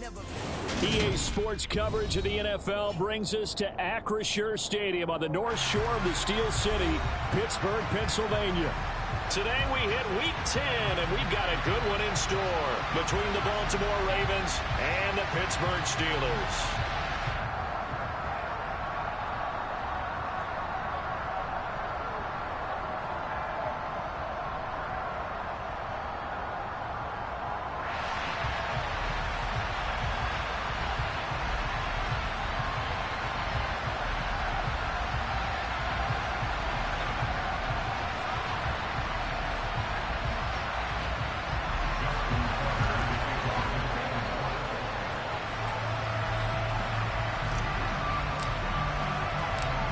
EA Sports coverage of the NFL brings us to Acrisure Stadium on the north shore of the Steel City, Pittsburgh, Pennsylvania. Today we hit Week 10, and we've got a good one in store between the Baltimore Ravens and the Pittsburgh Steelers.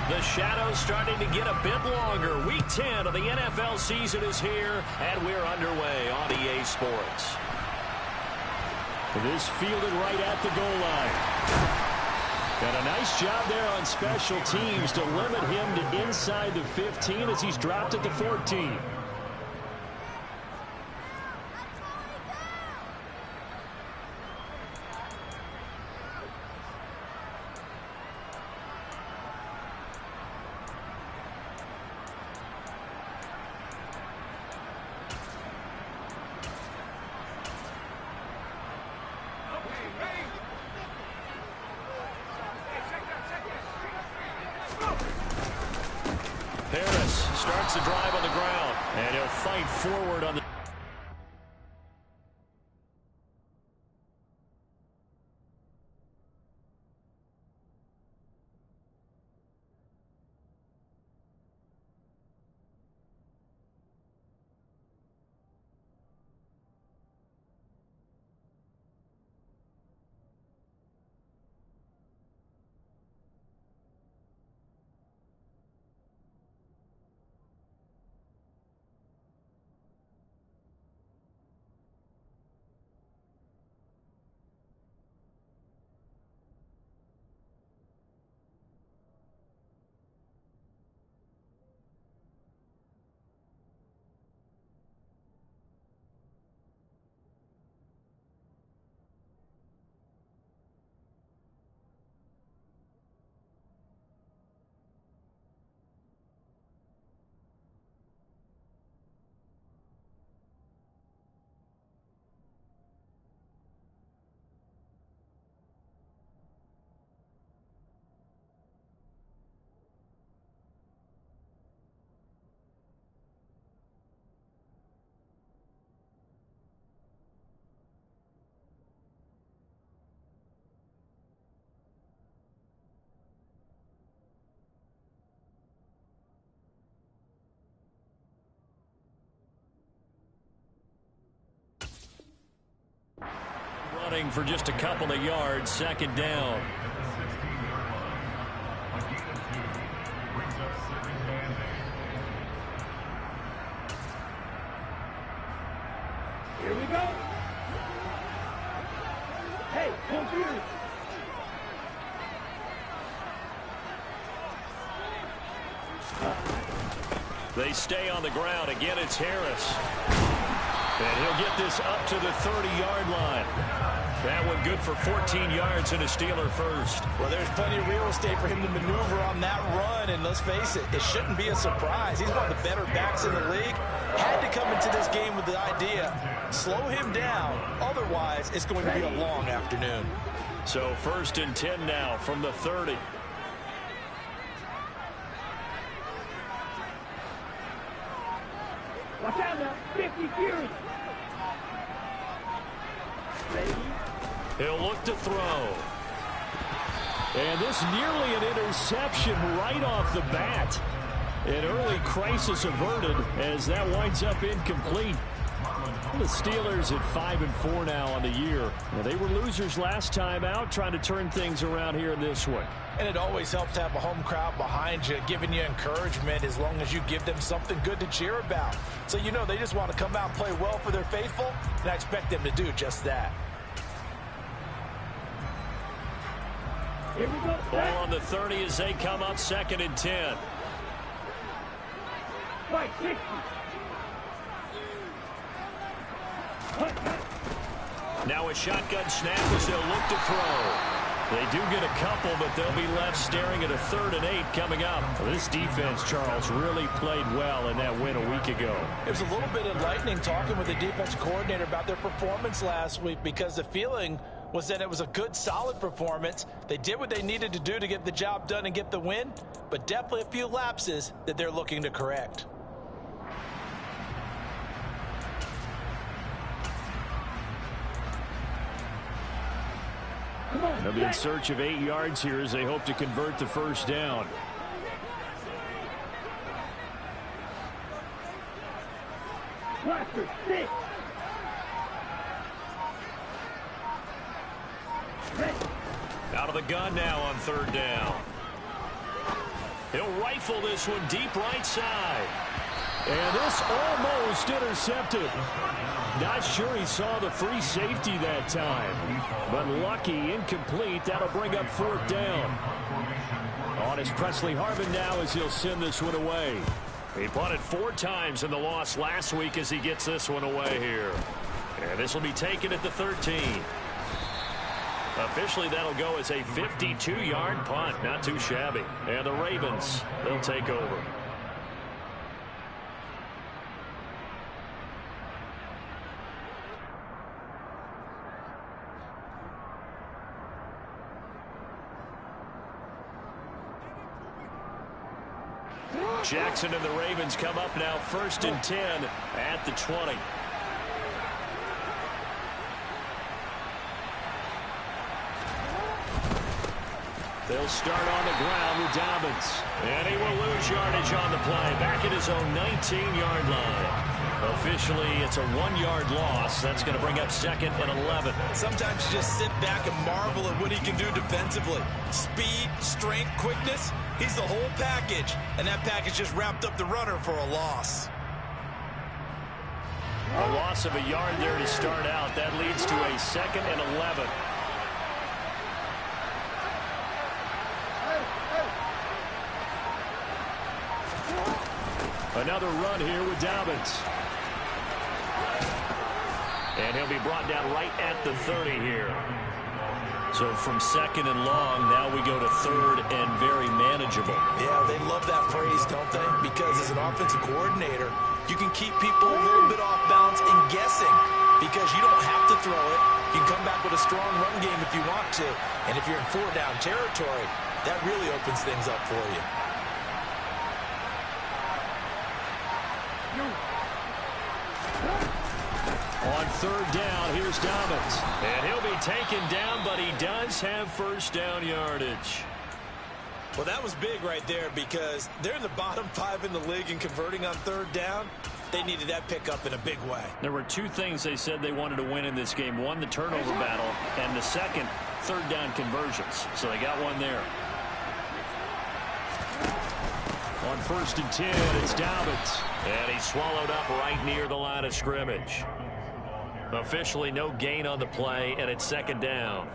The shadow's starting to get a bit longer. Week 10 of the NFL season is here, and we're underway on EA Sports. This fielded right at the goal line. And a nice job there on special teams to limit him to inside the 15 as he's dropped at the 14. Starts the drive on the ground, and he'll fight forward on the... Running for just a couple of yards, second down. Here we go. Hey, computer. They stay on the ground. Again, it's Harris. And he'll get this up to the 30-yard line. That one good for 14 yards and a Steeler first. Well, there's plenty of real estate for him to maneuver on that run. And let's face it, it shouldn't be a surprise. He's one of the better backs in the league. Had to come into this game with the idea, slow him down. Otherwise, it's going to be a long afternoon. So 1st and 10 now from the 30. Watch out now, 50 Fury. He'll look to throw. And this nearly an interception right off the bat. An early crisis averted as that winds up incomplete. The Steelers at 5-4 now on the year. Well, they were losers last time out, trying to turn things around here this one. And it always helps to have a home crowd behind you, giving you encouragement as long as you give them something good to cheer about. So you know they just want to come out and play well for their faithful, and I expect them to do just that. Here we go. Ball on the 30 as they come up 2nd and 10. Right, 60. Now a shotgun snap as they'll look to throw. They do get a couple, but they'll be left staring at a 3rd and 8 coming up. This defense, Charles, really played well in that win a week ago. It was a little bit enlightening talking with the defensive coordinator about their performance last week, because the feeling was that it was a good, solid performance. They did what they needed to do to get the job done and get the win, but definitely a few lapses that they're looking to correct. They'll be in search of 8 yards here as they hope to convert the first down. Blaster, 6. Out of the gun now on 3rd down. He'll rifle this one deep right side. And this almost intercepted. Not sure he saw the free safety that time. But lucky, incomplete. That'll bring up 4th down. On is Presley Harvin now as he'll send this one away. He punted 4 times in the loss last week as he gets this one away here. And this will be taken at the 13. Officially, that'll go as a 52-yard punt. Not too shabby. And the Ravens, they'll take over. Jackson and the Ravens come up now 1st and 10 at the 20. They'll start on the ground with Dobbins. And he will lose yardage on the play. Back at his own 19-yard line. Officially, it's a 1-yard loss. That's going to bring up 2nd and 11. Sometimes you just sit back and marvel at what he can do defensively. Speed, strength, quickness. He's the whole package. And that package just wrapped up the runner for a loss. A loss of a yard there to start out. That leads to a 2nd and 11. Another run here with Dobbins. And he'll be brought down right at the 30 here. So from 2nd and long, now we go to 3rd and very manageable. Yeah, they love that phrase, don't they? Because as an offensive coordinator, you can keep people a little bit off balance and guessing, because you don't have to throw it. You can come back with a strong run game if you want to. And if you're in 4-down territory, that really opens things up for you. On 3rd down, here's Dobbins. And he'll be taken down, but he does have 1st down yardage. Well, that was big right there, because they're in the bottom 5 in the league in converting on 3rd down. They needed that pickup in a big way. There were 2 things they said they wanted to win in this game. One, the turnover battle, and the second, 3rd down conversions. So they got one there. On 1st and 10, it's Dobbins. And he's swallowed up right near the line of scrimmage. Officially no gain on the play, and it's 2nd down.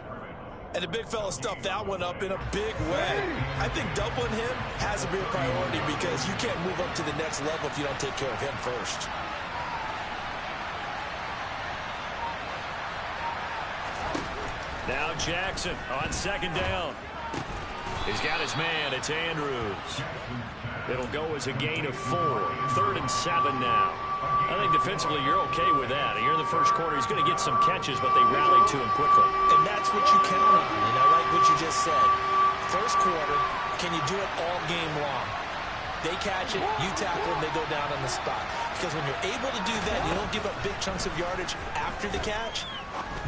And the big fella stuffed that one up in a big way. I think doubling him has to be a priority, because you can't move up to the next level if you don't take care of him first. Now Jackson on 2nd down. He's got his man. It's Andrews. It'll go as a gain of 4. 3rd and 7 now. I think defensively you're okay with that. Here in the first quarter, he's going to get some catches, but they rallied to him quickly. And that's what you count on, and I like what you just said. First quarter, can you do it all game long? They catch it, you tackle them, they go down on the spot. Because when you're able to do that, you don't give up big chunks of yardage after the catch.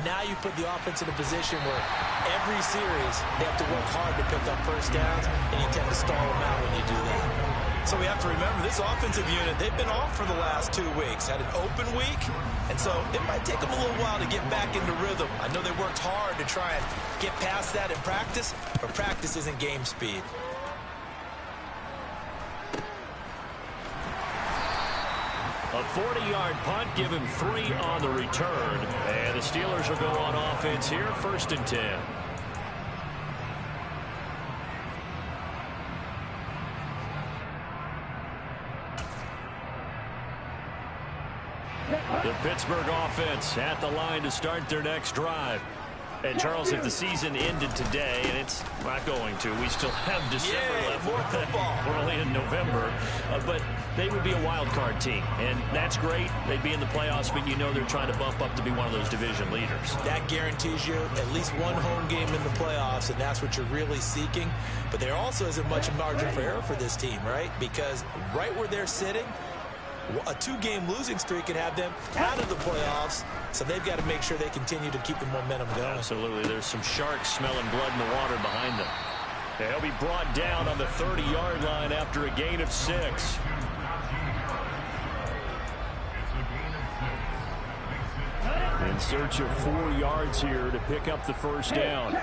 Now you put the offense in a position where every series they have to work hard to pick up 1st downs, and you tend to stall them out when you do that. So we have to remember, this offensive unit, they've been off for the last 2 weeks. Had an open week, and so it might take them a little while to get back into rhythm. I know they worked hard to try and get past that in practice, but practice isn't game speed. A 40-yard punt, give him 3 on the return. And the Steelers will go on offense here, 1st and 10. They'll Pittsburgh offense at the line to start their next drive. And, Charles, if the season ended today, and it's not going to, we still have December left. More football. We're only in November. But they would be a wild card team. And that's great. They'd be in the playoffs, but you know they're trying to bump up to be one of those division leaders. That guarantees you at least one home game in the playoffs, and that's what you're really seeking. But there also isn't much margin for error for this team, right? Because right where they're sitting, a 2-game losing streak can have them out of the playoffs, so they've got to make sure they continue to keep the momentum going. Absolutely. There's some sharks smelling blood in the water behind them. They'll be brought down on the 30-yard line after a gain of 6. In search of 4 yards here to pick up the first down.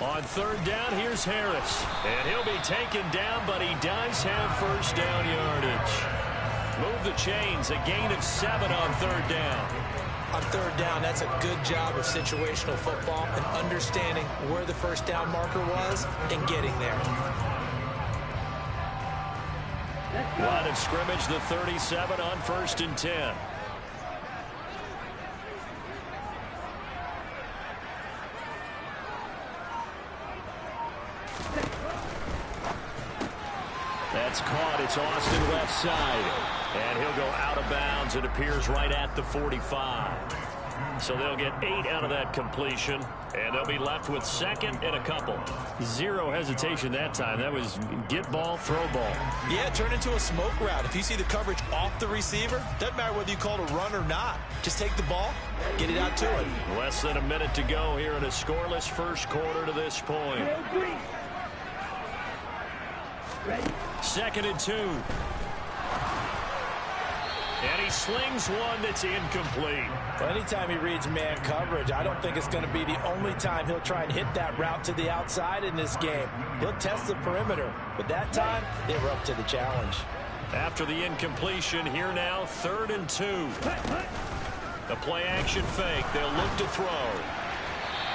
On 3rd down, here's Harris. And he'll be taken down, but he does have first down yardage. Move the chains, a gain of 7 on 3rd down. On 3rd down, that's a good job of situational football and understanding where the first down marker was and getting there. Line of scrimmage, the 37 on 1st and 10. That's caught. It's Austin left side. And he'll go out of bounds. It appears right at the 45. So they'll get 8 out of that completion. And they'll be left with 2nd and a couple. 0 hesitation that time. That was get ball, throw ball. Yeah, turn into a smoke route. If you see the coverage off the receiver, doesn't matter whether you call it a run or not. Just take the ball, get it out to him. Less than a minute to go here in a scoreless first quarter to this point. 2nd and 2. And he slings one that's incomplete. Well, anytime he reads man coverage, I don't think it's going to be the only time he'll try and hit that route to the outside in this game. He'll test the perimeter, but that time they were up to the challenge. After the incompletion, here now, 3rd and 2. The play action fake. They'll look to throw.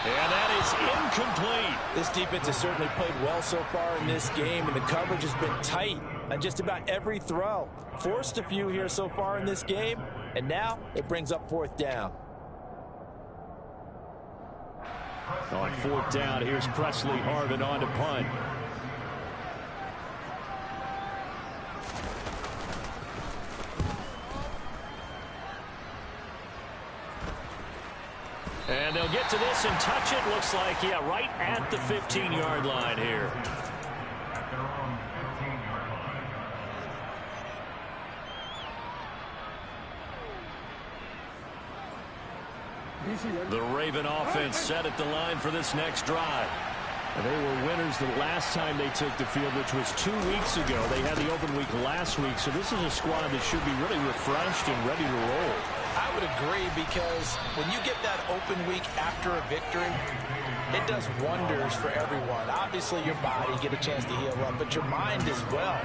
And that is incomplete. This defense has certainly played well so far in this game, and the coverage has been tight on just about every throw. Forced a few here so far in this game, and now it brings up 4th down. On 4th down, here's Presley Harvin on to punt. And they'll get to this and touch it. Looks like, yeah, right at the 15-yard line here. The Raven offense set at the line for this next drive. They were winners the last time they took the field, which was 2 weeks ago. They had the open week last week, so this is a squad that should be really refreshed and ready to roll. I would agree, because when you get that open week after a victory, it does wonders for everyone. Obviously, your body, get a chance to heal up, but your mind as well.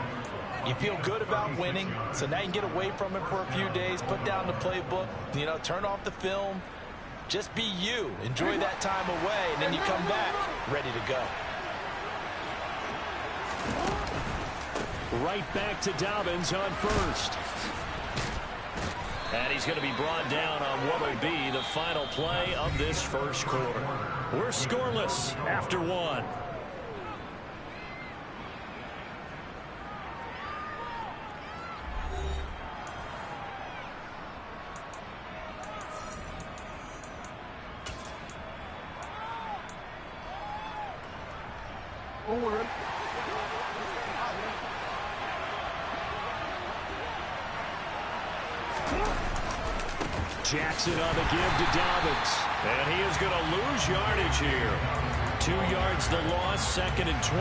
You feel good about winning, so now you can get away from it for a few days, put down the playbook, turn off the film. Just be you. Enjoy that time away, and then you come back ready to go. Right back to Dobbins on 1st. And he's going to be brought down on what will be the final play of this first quarter. We're scoreless after 1. Jackson on the give to Dobbins. And he is going to lose yardage here. 2 yards the loss, 2nd and 12.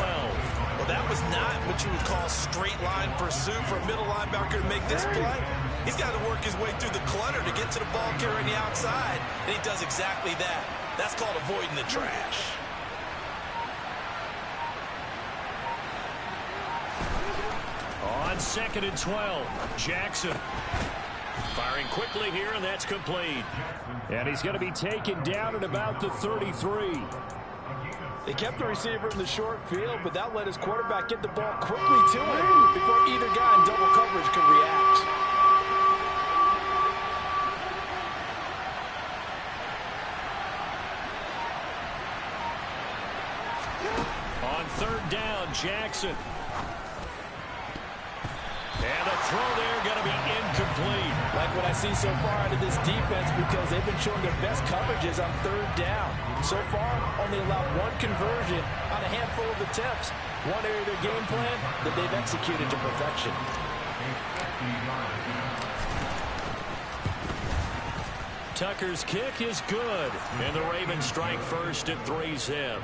Well, that was not what you would call straight line pursuit for a middle linebacker to make this play. He's got to work his way through the clutter to get to the ball carrier on the outside, and he does exactly that. That's called avoiding the trash. On 2nd and 12, Jackson firing quickly here, and that's complete. And he's going to be taken down at about the 33. They kept the receiver in the short field, but that let his quarterback get the ball quickly to him before either guy in double coverage could react. On third down, Jackson. And the throw there going to be incomplete. Like what I see so far out of this defense, because they've been showing their best coverages on third down. So far, only allowed one conversion on a handful of attempts. One area of their game plan that they've executed to perfection. Tucker's kick is good, and the Ravens strike first at 3-zip.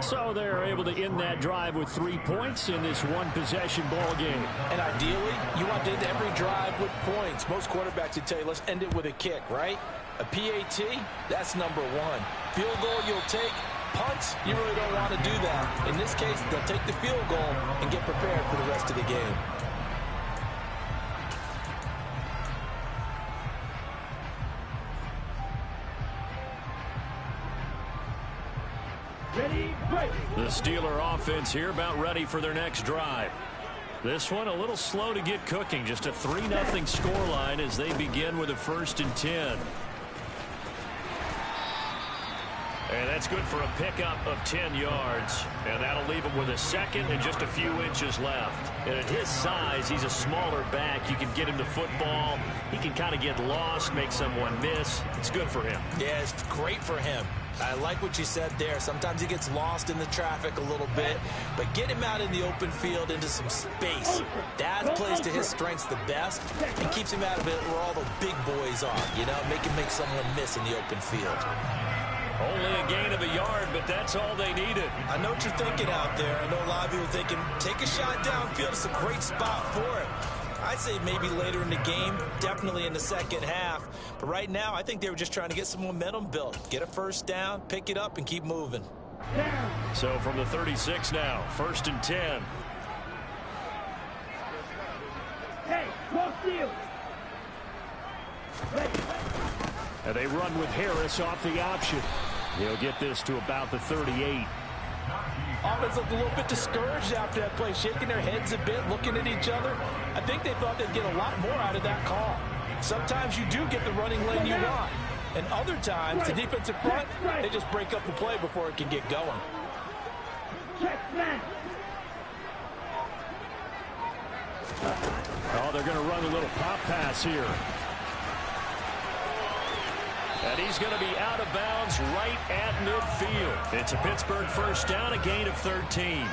So they're able to end that drive with 3 points in this one-possession ball game. And ideally, you want to end every drive with points. Most quarterbacks would tell you, let's end it with a kick, right? A PAT, that's number one. Field goal, you'll take. Punts, you really don't want to do that. In this case, they'll take the field goal and get prepared for the rest of the game. The Steeler offense here about ready for their next drive. This one a little slow to get cooking. Just a 3-0 scoreline as they begin with a 1st and 10. And that's good for a pickup of 10 yards. And that'll leave him with a second and just a few inches left. And at his size, he's a smaller back. You can get him the football. He can kind of get lost, make someone miss. It's good for him. Yeah, it's great for him. I like what you said there. Sometimes he gets lost in the traffic a little bit, but get him out in the open field into some space. That plays to his strengths the best and keeps him out of it where all the big boys are, you know, make someone miss in the open field. Only a gain of a yard, but that's all they needed. I know what you're thinking out there. I know a lot of people are thinking, take a shot downfield. It's a great spot for it. I'd say maybe later in the game, definitely in the second half. But right now, I think they were just trying to get some momentum built. Get a first down, pick it up, and keep moving. So from the 36 now, 1st and 10. Hey, close field. And they run with Harris off the option. He'll get this to about the 38. Offense looked a little bit discouraged after that play, shaking their heads a bit, looking at each other. I think they thought they'd get a lot more out of that call. Sometimes you do get the running lane you want. And other times, the defensive front, they just break up the play before it can get going. Oh, they're going to run a little pop pass here. And he's going to be out of bounds right at midfield. It's a Pittsburgh first down, a gain of 13.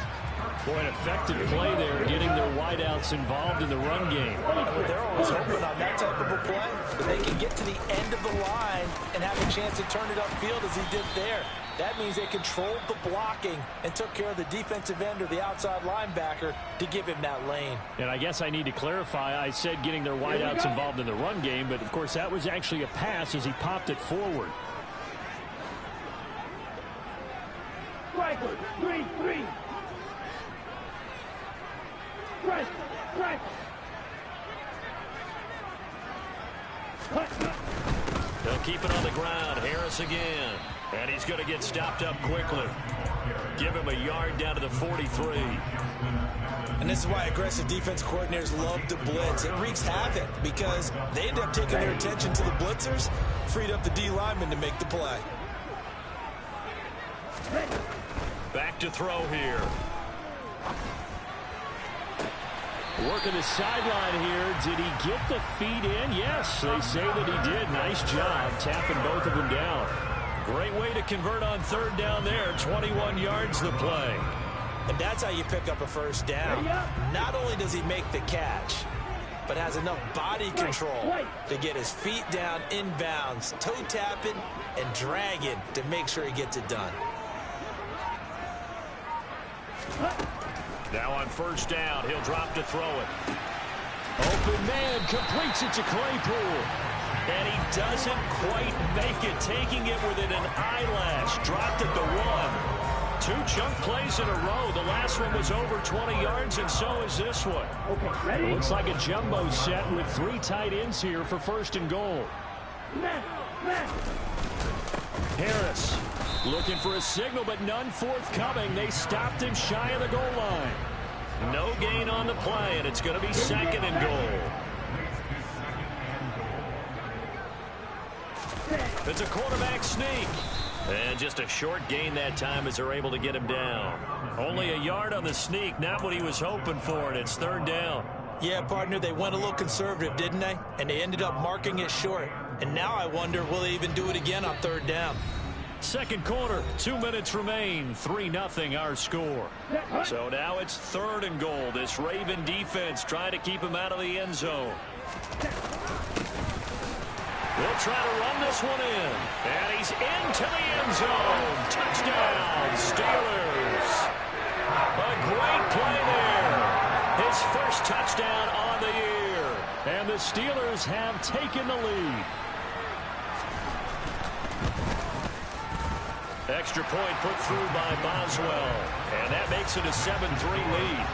Boy, an effective play there, getting their wideouts involved in the run game. They're always hoping on that type of a play that they can get to the end of the line and have a chance to turn it upfield as he did there. That means they controlled the blocking and took care of the defensive end or the outside linebacker to give him that lane. And I guess I need to clarify, I said getting their wideouts involved in the run game, but of course that was actually a pass as he popped it forward. Striker, 3-3. Strike. They'll keep it on the ground. Harris again. And he's going to get stopped up quickly. Give him a yard down to the 43. And this is why aggressive defense coordinators love to blitz. It wreaks havoc because they end up taking their attention to the blitzers, freed up the D lineman to make the play. Back to throw here. Working the sideline here. Did he get the feet in? Yes, they say that he did. Nice job tapping both of them down. Great way to convert on third down there. 21 yards the play. And that's how you pick up a first down. Not only does he make the catch, but has enough body control to get his feet down inbounds, toe tapping and dragging to make sure he gets it done. Now on first down, he'll drop to throw it. Open man, completes it to Claypool. And he doesn't quite make it, taking it within an eyelash. Dropped at the 1. 2 chunk plays in a row. The last one was over 20 yards, and so is this one. Okay, ready? Looks like a jumbo set with 3 tight ends here for 1st and goal. Harris looking for a signal, but none forthcoming. They stopped him shy of the goal line. No gain on the play, and it's going to be 2nd and goal. It's a quarterback sneak. And just a short gain that time as they're able to get him down. Only a yard on the sneak, not what he was hoping for, and it's third down. Yeah, partner, they went a little conservative, didn't they? And they ended up marking it short. And now I wonder, will they even do it again on third down? Second quarter, 2 minutes remain, 3-0 our score. So now it's third and goal. This Raven defense trying to keep him out of the end zone. They'll try to run this one in. And he's into the end zone. Touchdown, Steelers. A great play there. His first touchdown on the year. And the Steelers have taken the lead. Extra point put through by Boswell. And that makes it a 7-3 lead.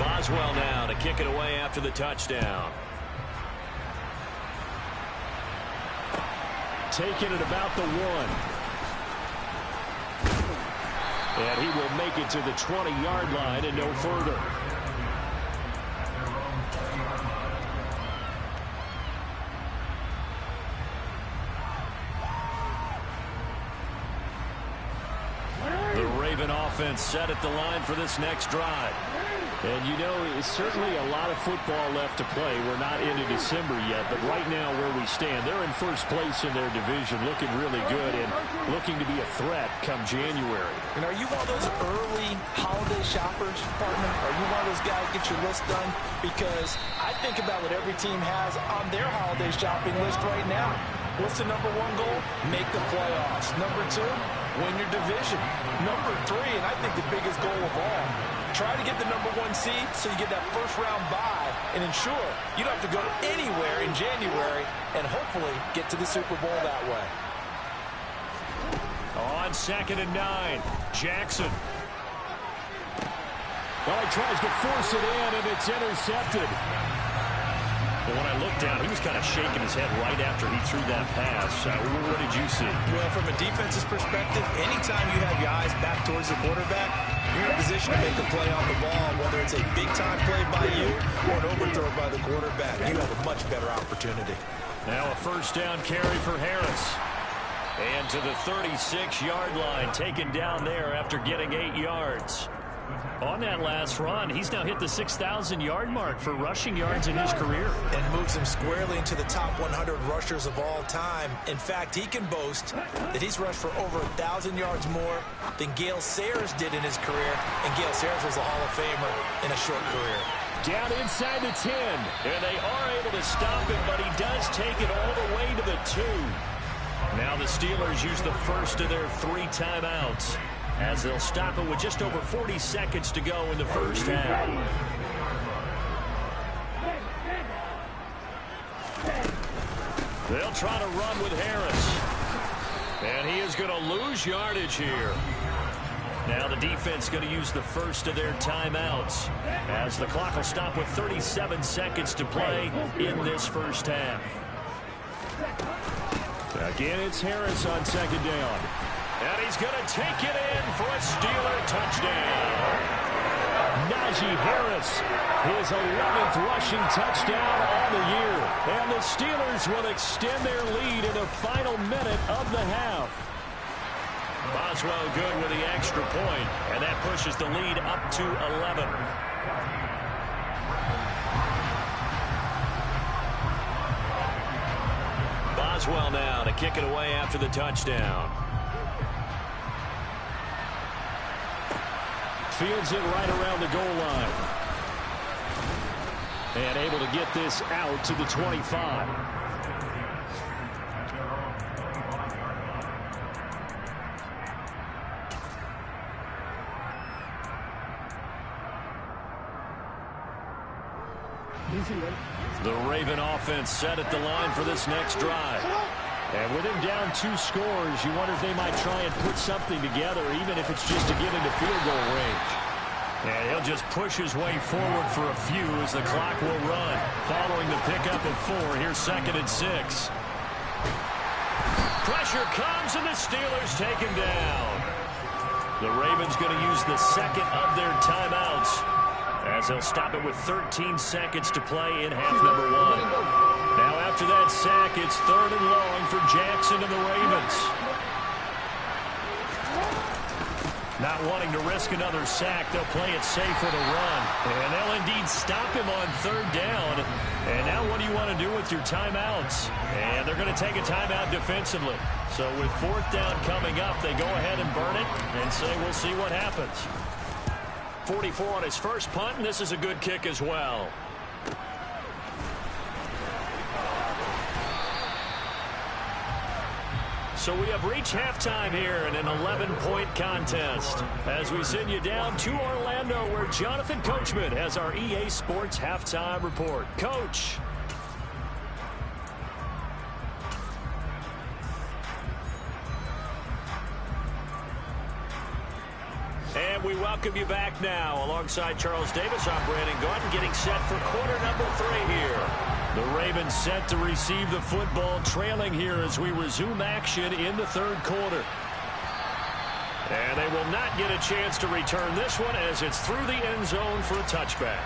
Boswell now to kick it away after the touchdown. Taking it about the 1. And he will make it to the 20-yard line and no further. The Raven offense set at the line for this next drive. And, you know, it's certainly a lot of football left to play. We're not into December yet, but right now where we stand, they're in first place in their division, looking really good and looking to be a threat come January. And are you one of those early holiday shoppers, partner? Are you one of those guys get your list done? Because I think about what every team has on their holiday shopping list right now. What's the number 1 goal? Make the playoffs. Number 2, win your division. Number 3, and I think the biggest goal of all, try to get the number 1 seed so you get that first-round bye and ensure you don't have to go anywhere in January and hopefully get to the Super Bowl that way. On 2nd and 9, Jackson. Well, he tries to force it in, and it's intercepted. But when I looked down, he was kind of shaking his head right after he threw that pass. What did you see? Well, from a defense's perspective, anytime you have your eyes back towards the quarterback, you're in a position to make a play on the ball, whether it's a big-time play by you or an overthrow by the quarterback. You have a much better opportunity. Now a first down carry for Harris. And to the 36-yard line, taken down there after getting 8 yards. On that last run, he's now hit the 6,000-yard mark for rushing yards in his career. And moves him squarely into the top 100 rushers of all time. In fact, he can boast that he's rushed for over 1,000 yards more than Gale Sayers did in his career. And Gale Sayers was a Hall of Famer in a short career. Down inside the 10. And they are able to stop him, but he does take it all the way to the 2. Now the Steelers use the first of their 3 timeouts, as they'll stop it with just over 40 seconds to go in the first half. They'll try to run with Harris. And he is going to lose yardage here. Now the defense going to use the first of their timeouts, as the clock will stop with 37 seconds to play in this first half. Again, it's Harris on 2nd down. And he's going to take it in for a Steeler touchdown. Najee Harris, his 11th rushing touchdown on the year. And the Steelers will extend their lead in the final minute of the half. Boswell good with the extra point, and that pushes the lead up to 11. Boswell now to kick it away after the touchdown. Fields it right around the goal line. And able to get this out to the 25. The Raven offense set at the line for this next drive. And with him down 2 scores, you wonder if they might try and put something together, even if it's just to get into field goal range. And he'll just push his way forward for a few as the clock will run. Following the pickup of 4, here's 2nd and 6. Pressure comes, and the Steelers take him down. The Ravens going to use the second of their timeouts, as as they'll stop it with 13 seconds to play in half number one. Now after that sack, it's 3rd and long for Jackson and the Ravens. Not wanting to risk another sack, they'll play it safe with a run. And they'll indeed stop him on 3rd down. And now what do you want to do with your timeouts? And they're going to take a timeout defensively. So with 4th down coming up, they go ahead and burn it and say we'll see what happens. 44 on his first punt, and this is a good kick as well. So we have reached halftime here in an 11-point contest as we send you down to Orlando where Jonathan Coachman has our EA Sports halftime report. Coach. And we welcome you back now. Alongside Charles Davis, I'm Brandon Gordon getting set for quarter number 3 here. The Ravens set to receive the football, trailing here as we resume action in the 3rd quarter. And they will not get a chance to return this one as it's through the end zone for a touchback.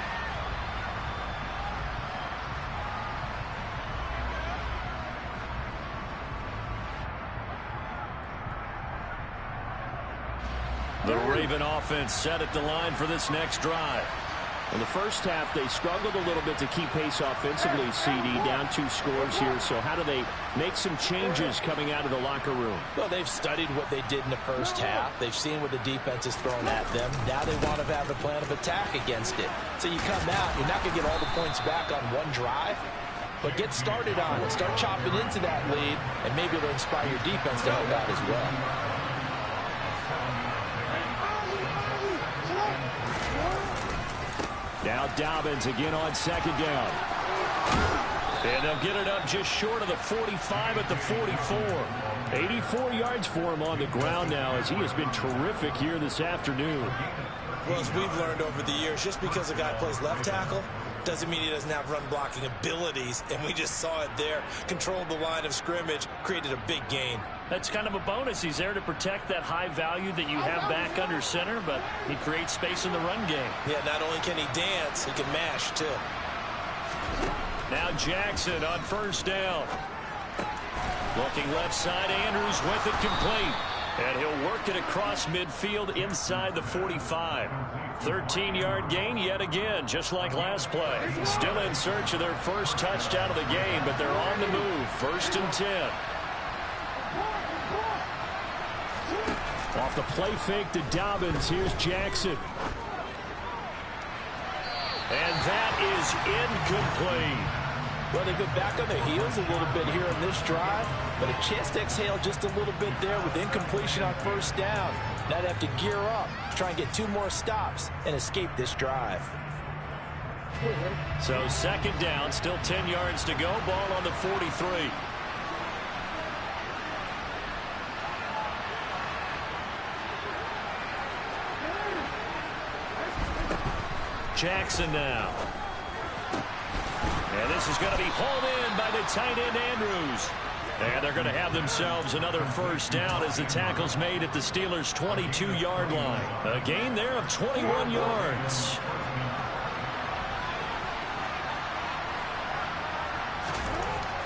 The Raven offense set at the line for this next drive. In the first half, they struggled a little bit to keep pace offensively, CD, down 2 scores here. So how do they make some changes coming out of the locker room? Well, they've studied what they did in the first half. They've seen what the defense is throwing at them. Now they want to have a plan of attack against it. So you come out, you're not going to get all the points back on one drive, but get started on it. Start chopping into that lead, and maybe it'll inspire your defense to help out as well. Now Dobbins again on 2nd down. And they'll get it up just short of the 45 at the 44. 84 yards for him on the ground now as he has been terrific here this afternoon. Well, as we've learned over the years, just because a guy plays left tackle doesn't mean he doesn't have run blocking abilities, and we just saw it there. Controlled the line of scrimmage, created a big gain. That's kind of a bonus. He's there to protect that high value that you have back under center, but he creates space in the run game. Yeah, not only can he dance, he can mash, too. Now Jackson on 1st down. Looking left side, Andrews with it complete. And he'll work it across midfield inside the 45. 13-yard gain yet again, just like last play. Still in search of their first touchdown of the game, but they're on the move. 1st and 10. Off the play fake to Dobbins, here's Jackson. And that is incomplete. Well, they've been back on their heels a little bit here on this drive, but a chance to exhale just a little bit there with incompletion on 1st down. Now they have to gear up, try and get 2 more stops, and escape this drive. So 2nd down, still 10 yards to go, ball on the 43. Jackson now. And this is going to be hauled in by the tight end Andrews. And they're going to have themselves another 1st down as the tackle's made at the Steelers' 22-yard line. A gain there of 21 yards.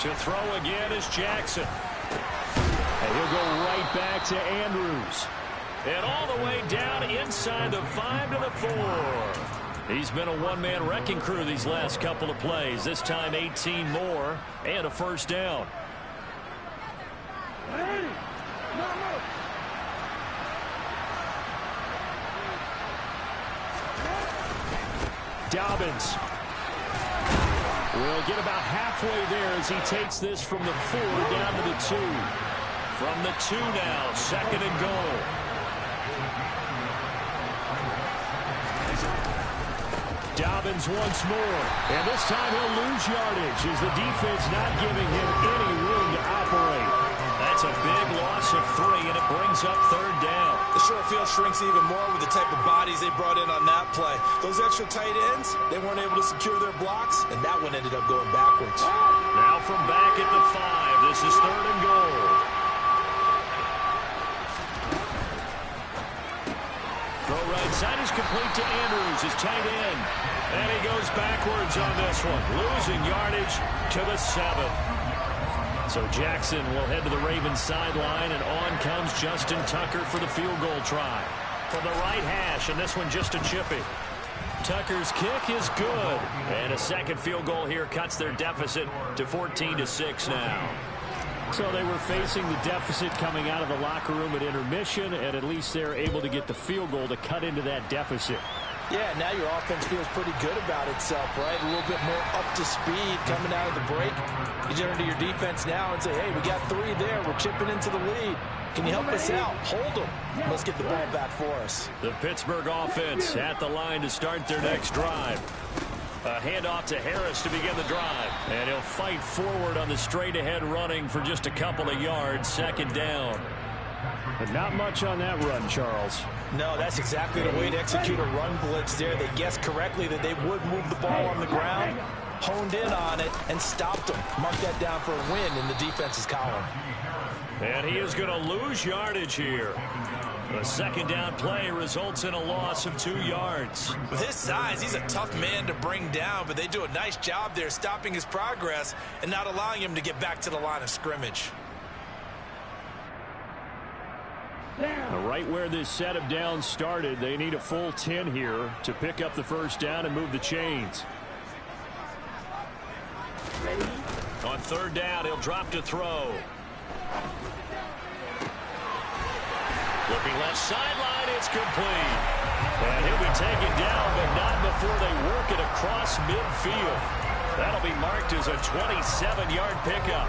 To throw again is Jackson. And he'll go right back to Andrews. And all the way down inside the 5 to the 4. He's been a one-man wrecking crew these last couple of plays. This time 18 more and a 1st down. Dobbins will get about halfway there as he takes this from the 4 down to the 2. From the 2 now, 2nd and goal. Dobbins once more, and this time he'll lose yardage as the defense not giving him any room to operate. That's a big loss of 3, and it brings up 3rd down. The short field shrinks even more with the type of bodies they brought in on that play. Those extra tight ends, they weren't able to secure their blocks, and that one ended up going backwards. Now from back at the 5, this is 3rd and goal. Throw right side is complete to Andrews, his tight end. And he goes backwards on this one, losing yardage to the 7. So Jackson will head to the Ravens sideline, and on comes Justin Tucker for the field goal try. From the right hash, and this one just a chippy. Tucker's kick is good. And a second field goal here cuts their deficit to 14-6 now. So they were facing the deficit coming out of the locker room at intermission, and at least they're able to get the field goal to cut into that deficit. Yeah, now your offense feels pretty good about itself, right? A little bit more up to speed coming out of the break. You turn to your defense now and say, hey, we got 3 there. We're chipping into the lead. Can you help us out? Hold them. Let's get the ball back for us. The Pittsburgh offense at the line to start their next drive. A handoff to Harris to begin the drive. And he'll fight forward on the straight-ahead running for just a couple of yards. Second down. But not much on that run, Charles. No, that's exactly the way to execute a run blitz there. They guessed correctly that they would move the ball on the ground, honed in on it, and stopped them. Mark that down for a win in the defense's column. And he is going to lose yardage here. The second down play results in a loss of 2 yards. With his size, he's a tough man to bring down, but they do a nice job there stopping his progress and not allowing him to get back to the line of scrimmage. Right where this set of downs started, they need a full 10 here to pick up the first down and move the chains. On third down, he'll drop to throw. Looking left sideline, it's complete. And he'll be taken down, but not before they work it across midfield. That'll be marked as a 27-yard pickup.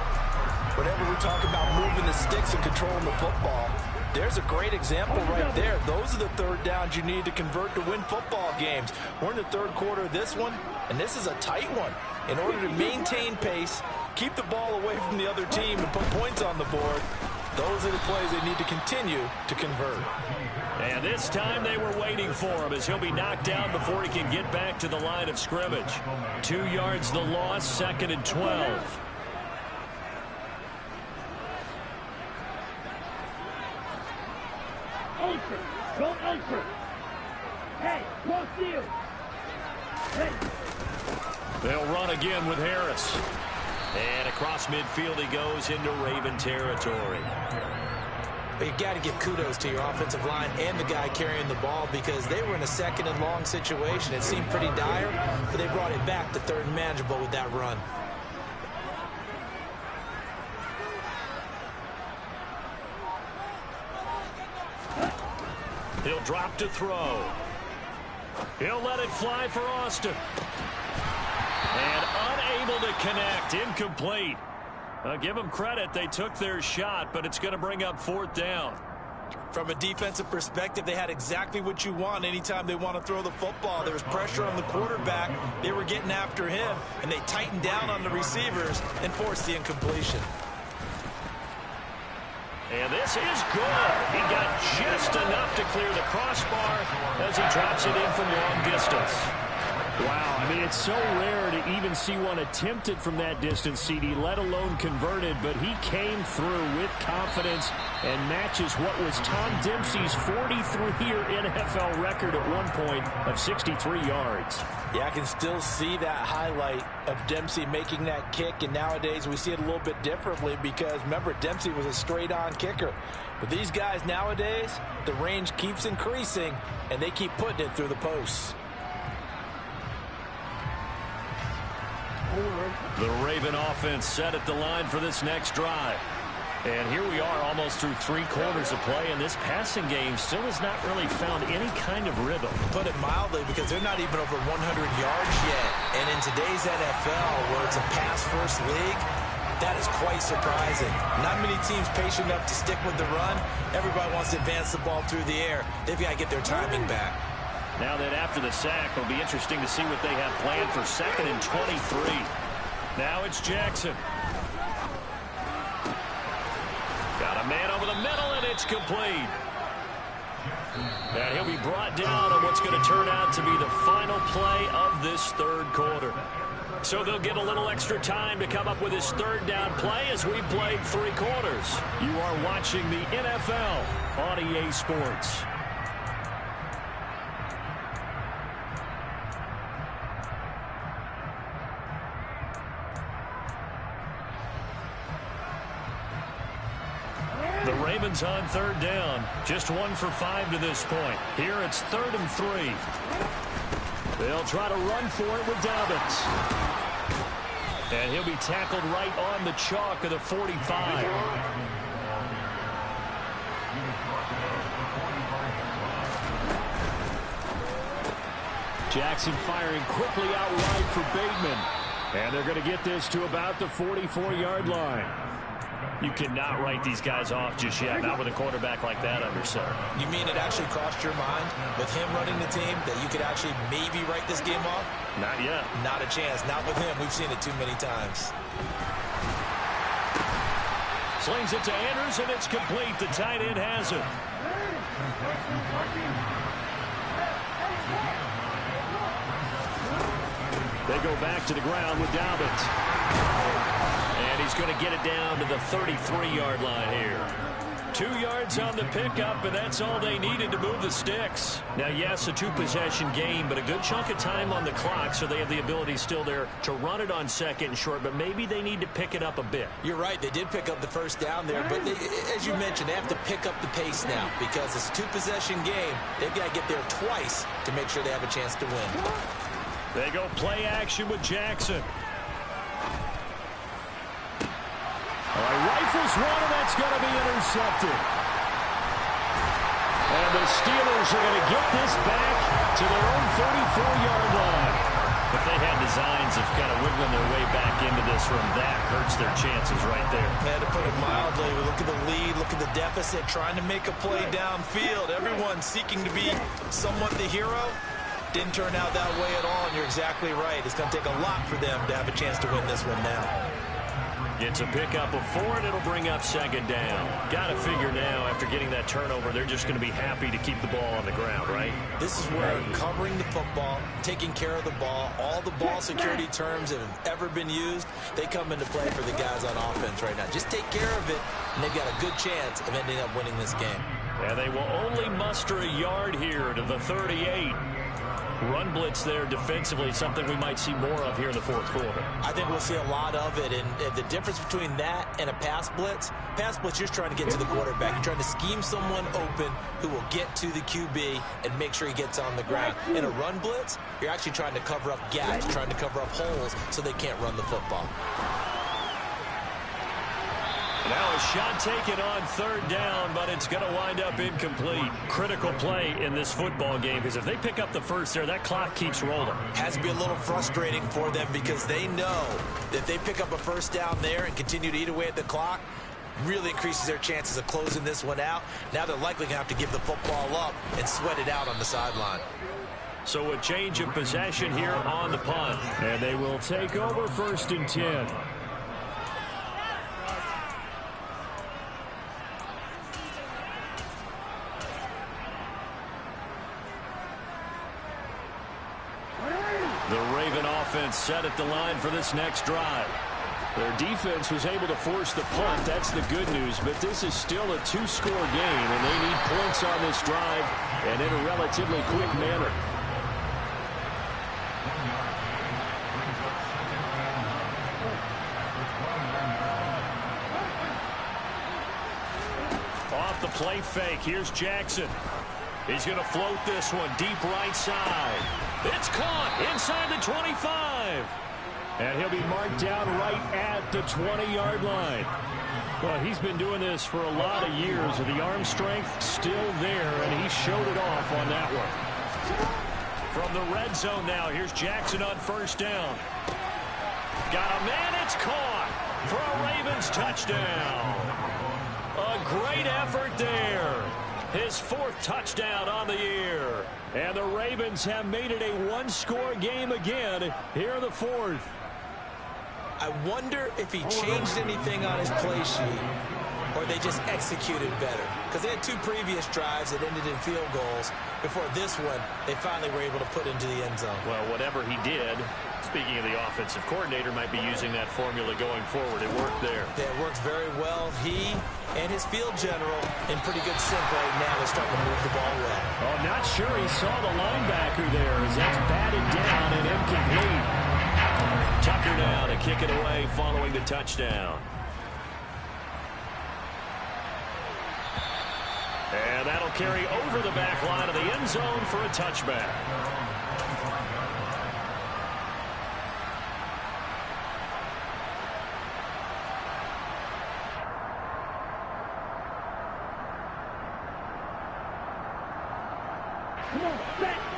Whenever we're talking about moving the sticks and controlling the football, there's a great example right there. Those are the third downs you need to convert to win football games. We're in the third quarter of this one, and this is a tight one. In order to maintain pace, keep the ball away from the other team, and put points on the board, those are the plays they need to continue to convert. And this time they were waiting for him as he'll be knocked down before he can get back to the line of scrimmage. 2 yards the loss, second and 12. Ultra. Go ultra. Hey, cross field. Hey. They'll run again with Harris. And across midfield he goes into Raven territory. But you got to give kudos to your offensive line and the guy carrying the ball because they were in a second and long situation. It seemed pretty dire, but they brought it back to third and manageable with that run. He'll drop to throw. He'll let it fly for Austin. And unable to connect. Incomplete. Give them credit. They took their shot, but it's going to bring up fourth down. From a defensive perspective, they had exactly what you want anytime they want to throw the football. There was pressure on the quarterback. They were getting after him, and they tightened down on the receivers and forced the incompletion. And this is good. He got just enough to clear the crossbar as he drops it in from long distance. Wow, I mean, it's so rare to even see one attempted from that distance, CD, let alone converted, but he came through with confidence and matches what was Tom Dempsey's 43-year NFL record at one point of 63 yards. Yeah, I can still see that highlight of Dempsey making that kick, and nowadays we see it a little bit differently because, remember, Dempsey was a straight-on kicker. But these guys nowadays, the range keeps increasing, and they keep putting it through the posts. The Raven offense set at the line for this next drive. And here we are almost through 3 quarters of play, and this passing game still has not really found any kind of rhythm. Put it mildly, because they're not even over 100 yards yet. And in today's NFL, where it's a pass-first league, that is quite surprising. Not many teams patient enough to stick with the run. Everybody wants to advance the ball through the air. They've got to get their timing back. Now that after the sack, it'll be interesting to see what they have planned for second and 23. Now it's Jackson. Got a man over the middle, and it's complete. And he'll be brought down on what's going to turn out to be the final play of this third quarter. So they'll get a little extra time to come up with his third down play as we played 3 quarters. You are watching the NFL on EA Sports. The Ravens on third down. Just 1 for 5 to this point. Here it's 3rd and 3. They'll try to run for it with Dobbins. And he'll be tackled right on the chalk of the 45. Jackson firing quickly out wide for Bateman. And they're going to get this to about the 44-yard line. You cannot write these guys off just yet, not with a quarterback like that under center. You mean it actually crossed your mind with him running the team that you could actually maybe write this game off? Not yet. Not a chance. Not with him. We've seen it too many times. Slings it to Anders, and it's complete. The tight end has it. They go back to the ground with Dobbins. And he's going to get it down to the 33-yard line here. 2 yards on the pickup, and that's all they needed to move the sticks. Now, yes, a 2-possession game, but a good chunk of time on the clock, so they have the ability still there to run it on 2nd and short, but maybe they need to pick it up a bit. You're right. They did pick up the first down there, but as you mentioned, they have to pick up the pace now because it's a 2-possession game. They've got to get there twice to make sure they have a chance to win. They go play action with Jackson. Rifles one, and that's going to be intercepted. And the Steelers are going to get this back to their own 34-yard line. If they had designs of kind of wiggling their way back into this room, that hurts their chances right there. Had to put it mildly. Look at the lead, look at the deficit, trying to make a play downfield. Everyone seeking to be somewhat the hero. Didn't turn out that way at all, and you're exactly right. It's going to take a lot for them to have a chance to win this one now. It's a pickup of 4, and it'll bring up 2nd down. Got to figure now, after getting that turnover, they're just going to be happy to keep the ball on the ground, right? This is where covering the football, taking care of the ball, all the ball security terms that have ever been used, they come into play for the guys on offense right now. Just take care of it, and they've got a good chance of ending up winning this game. And they will only muster a yard here to the 38. Run blitz there defensively, something we might see more of here in the 4th quarter. I think we'll see a lot of it, and the difference between that and a pass blitz, you're trying to get to the quarterback. You're trying to scheme someone open who will get to the QB and make sure he gets on the ground. In a run blitz, you're actually trying to cover up gaps, trying to cover up holes so they can't run the football. Now a shot taken on 3rd down, but it's going to wind up incomplete. Critical play in this football game, because if they pick up the first there, that clock keeps rolling. Has to be a little frustrating for them because they know that if they pick up a first down there and continue to eat away at the clock, really increases their chances of closing this one out. Now they're likely going to have to give the football up and sweat it out on the sideline. So a change of possession here on the punt. And they will take over 1st and 10. The Raven offense set at the line for this next drive. Their defense was able to force the punt. That's the good news. But this is still a 2-score game, and they need points on this drive and in a relatively quick manner. Off the play fake, here's Jackson. He's going to float this one deep right side. It's caught inside the 25. And he'll be marked down right at the 20-yard line. Well, he's been doing this for a lot of years, with the arm strength still there, and he showed it off on that one. From the red zone now, here's Jackson on 1st down. Got a man, it's caught for a Ravens touchdown. A great effort there. His 4th touchdown on the year. And the Ravens have made it a 1-score game again here in the 4th. I wonder if he changed anything on his play sheet or they just executed better. Because they had 2 previous drives that ended in field goals. Before this one, they finally were able to put into the end zone. Well, whatever he did, speaking of the offensive coordinator, might be using that formula going forward. It worked there. Yeah, it works very well. He and his field general in pretty good sync right now. They're starting to move the ball well. Oh, I'm not sure he saw the linebacker there as that's batted down and incomplete. Tucker now to kick it away following the touchdown. And that'll carry over the back line of the end zone for a touchback.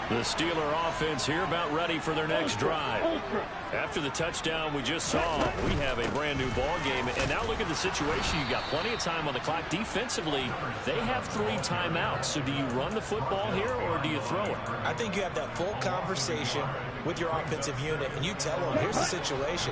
The Steeler offense here about ready for their next drive. After the touchdown we just saw, we have a brand new ball game. And now look at the situation. You've got plenty of time on the clock. Defensively, they have 3 timeouts. So do you run the football here or do you throw it? I think you have that full conversation with your offensive unit, and you tell them, here's the situation.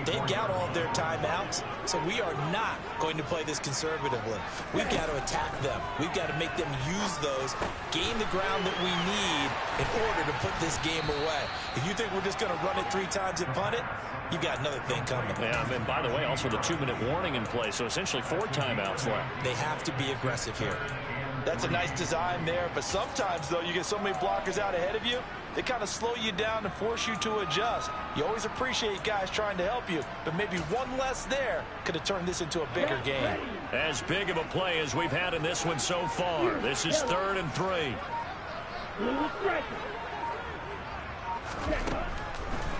They've got all of their timeouts, so we are not going to play this conservatively. We've got to attack them. We've got to make them use those, gain the ground that we need in order to put this game away. If you think we're just going to run it 3 times and punt it, you've got another thing coming. Yeah, and by the way, also the 2-minute warning in play, so essentially 4 timeouts left. They have to be aggressive here. That's a nice design there, but sometimes, though, you get so many blockers out ahead of you, they kind of slow you down and force you to adjust. You always appreciate guys trying to help you, but maybe one less there could have turned this into a bigger game. As big of a play as we've had in this one so far. This is 3rd and 3.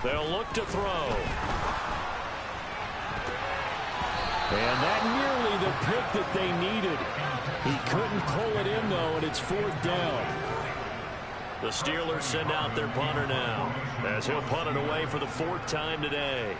They'll look to throw. And that nearly the pick that they needed. He couldn't pull it in, though, and it's 4th down. The Steelers send out their punter now, as he'll punt it away for the 4th time today.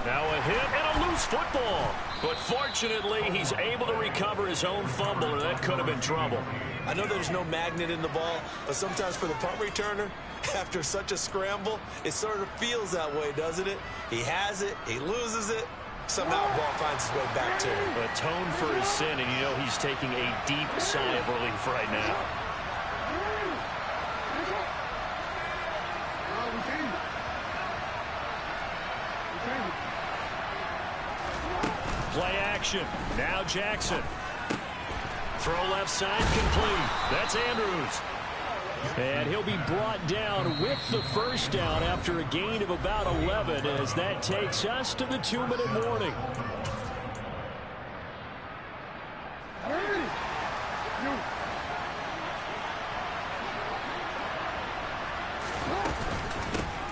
Now a hit and a loose football. But fortunately, he's able to recover his own fumble, or that could have been trouble. I know there's no magnet in the ball, but sometimes for the punt returner, after such a scramble, it sort of feels that way, doesn't it? He has it, he loses it, somehow the ball finds its way back to him. Atone for his sin, and you know he's taking a deep sigh of relief right now. Play action. Now Jackson. Throw left side complete. That's Andrews. And he'll be brought down with the 1st down after a gain of about 11 as that takes us to the 2-minute warning.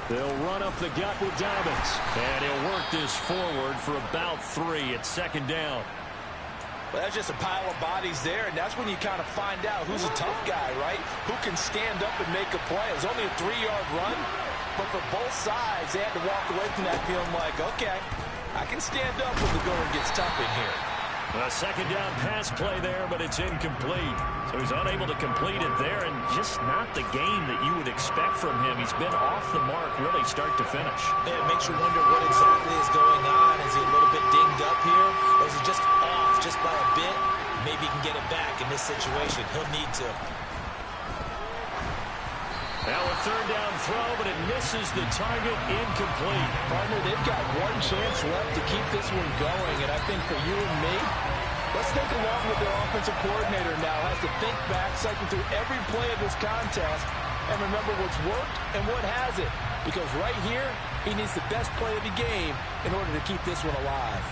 They'll run up the gut with Dobbins. And he'll work this forward for about 3 at 2nd down. Well, that's just a pile of bodies there, and that's when you kind of find out who's a tough guy, right? Who can stand up and make a play. It was only a 3-yard run, but for both sides, they had to walk away from that feeling like, okay, I can stand up when the going gets tough in here. A 2nd down pass play there, but it's incomplete. So he's unable to complete it there, and just not the game that you would expect from him. He's been off the mark really start to finish. Yeah, it makes you wonder what exactly is going on. Is he a little bit dinged up here, or is he just off just by a bit? Maybe he can get it back in this situation. He'll need to. Now a 3rd down throw, but it misses the target, incomplete. Partner, they've got one chance left to keep this one going, and I think for you and me, let's think along with their offensive coordinator now. Has to think back, cycle through every play of this contest, and remember what's worked and what hasn't. Because right here, he needs the best play of the game in order to keep this one alive.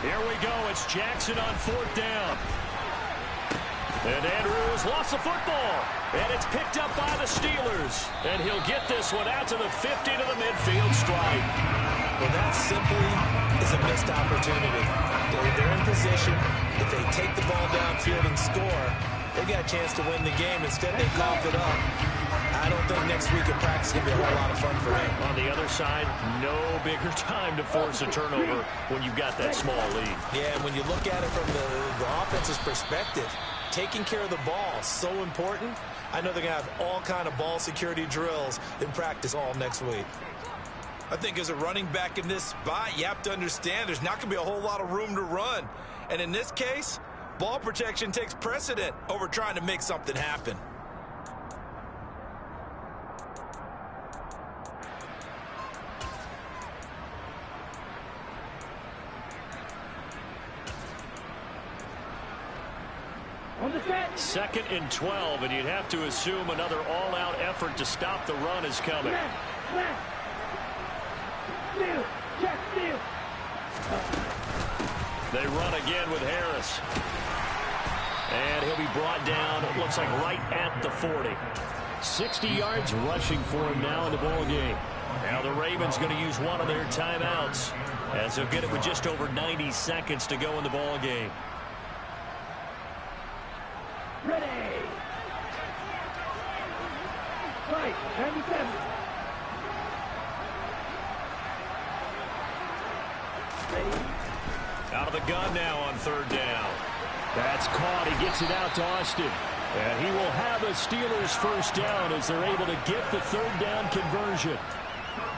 Here we go. It's Jackson on 4th down. And Andrews lost the football. And it's picked up by the Steelers. And he'll get this one out to the 50 to the midfield stripe. Well, that simply is a missed opportunity. They're in position. If they take the ball downfield and score, they got a chance to win the game. Instead, they coughed it up. I don't think next week at practice is going to be a whole lot of fun for him. On the other side, no bigger time to force a turnover when you've got that small lead. Yeah, and when you look at it from the offense's perspective, taking care of the ball is so important. I know they're going to have all kind of ball security drills in practice all next week. I think as a running back in this spot, you have to understand there's not going to be a whole lot of room to run. And in this case, ball protection takes precedent over trying to make something happen. On the set. 2nd and 12, and you'd have to assume another all-out effort to stop the run is coming. Left. Steal. Check, steal. They run again with Harris. And he'll be brought down, it looks like right at the 40. 60 yards rushing for him now in the ball game. Now the Ravens going to use one of their timeouts, as they'll get it with just over 90 seconds to go in the ball game. Ready. Fight. 97. Ready. Out of the gun now on 3rd down. That's caught. He gets it out to Austin. And he will have a Steelers 1st down as they're able to get the 3rd down conversion.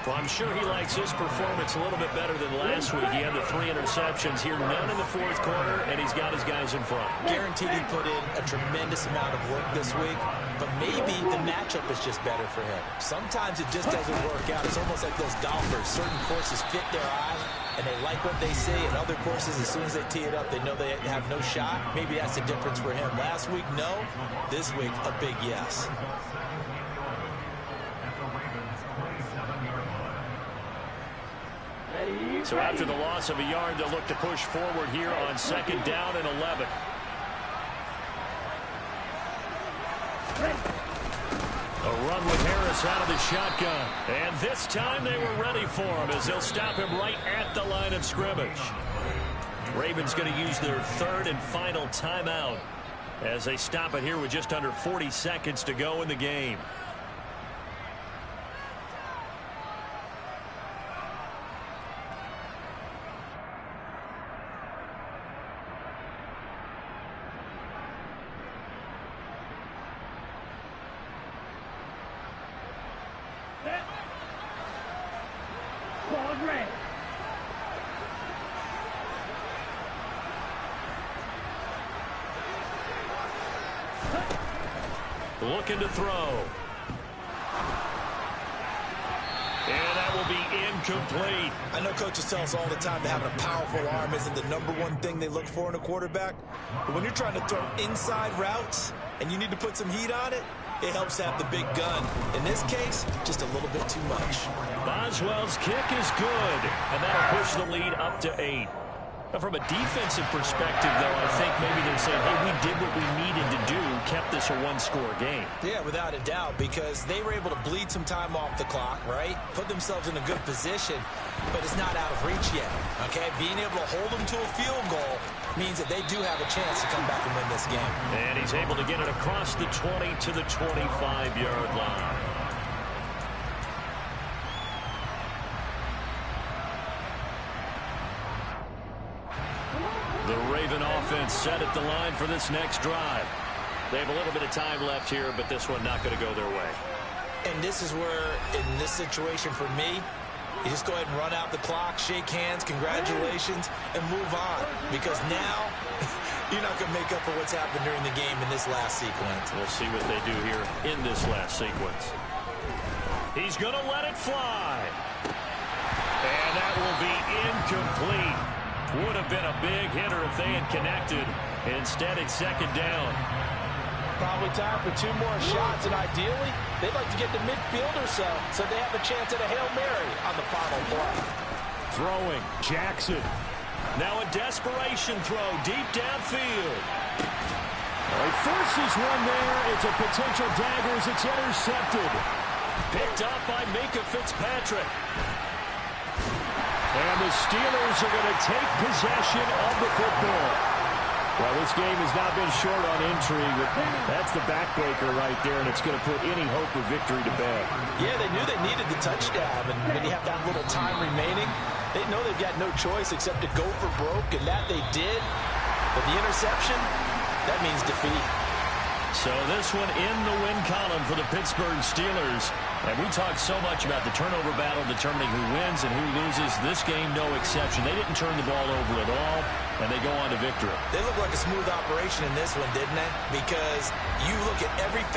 Well, I'm sure he likes his performance a little bit better than last week. He had the 3 interceptions here, none in the 4th quarter, and he's got his guys in front. Guaranteed he put in a tremendous amount of work this week, but maybe the matchup is just better for him. Sometimes it just doesn't work out. It's almost like those golfers. Certain courses fit their eye, and they like what they see, and other courses, as soon as they tee it up, they know they have no shot. Maybe that's the difference for him. Last week, no. This week, a big yes. So after the loss of a yard, they'll look to push forward here on 2nd down and 11. A run with Harris out of the shotgun. And this time they were ready for him as they'll stop him right at the line of scrimmage. Ravens going to use their 3rd and final timeout as they stop it here with just under 40 seconds to go in the game. Looking to throw. And that will be incomplete. I know coaches tell us all the time that having a powerful arm isn't the #1 thing they look for in a quarterback. But when you're trying to throw inside routes and you need to put some heat on it, it helps to have the big gun. In this case, just a little bit too much. Boswell's kick is good, and that'll push the lead up to 8. Now, from a defensive perspective, though, I think maybe they're saying, hey, we did what we needed to do, kept this a 1-score game. Yeah, without a doubt, because they were able to bleed some time off the clock, right? Put themselves in a good position, but it's not out of reach yet, okay? Being able to hold them to a field goal means that they do have a chance to come back and win this game. And he's able to get it across the 20 to the 25-yard line. The Raven offense set at the line for this next drive. They have a little bit of time left here, but this one not going to go their way. And this is where, in this situation for me, you just go ahead and run out the clock, shake hands, congratulations, and move on. Because now, you're not going to make up for what's happened during the game in this last sequence. We'll see what they do here in this last sequence. He's going to let it fly. And that will be incomplete. Would have been a big hitter if they had connected. Instead, it's 2nd down. Probably time for 2 more shots, and ideally, they'd like to get to midfield or so they have a chance at a Hail Mary on the final play. Throwing, Jackson. Now a desperation throw deep downfield. He forces one there. It's a potential dagger as it's intercepted. Picked up by Micah Fitzpatrick. And the Steelers are going to take possession of the football. Well, this game has not been short on intrigue, but that's the backbreaker right there, and it's going to put any hope of victory to bed. Yeah, they knew they needed the touchdown, and when you have that little time remaining, they know they've got no choice except to go for broke, and that they did. But the interception, that means defeat. So this one in the win column for the Pittsburgh Steelers. And we talked so much about the turnover battle determining who wins and who loses. This game, no exception. They didn't turn the ball over at all, and they go on to victory. They look like a smooth operation in this one, didn't they? Because you look at every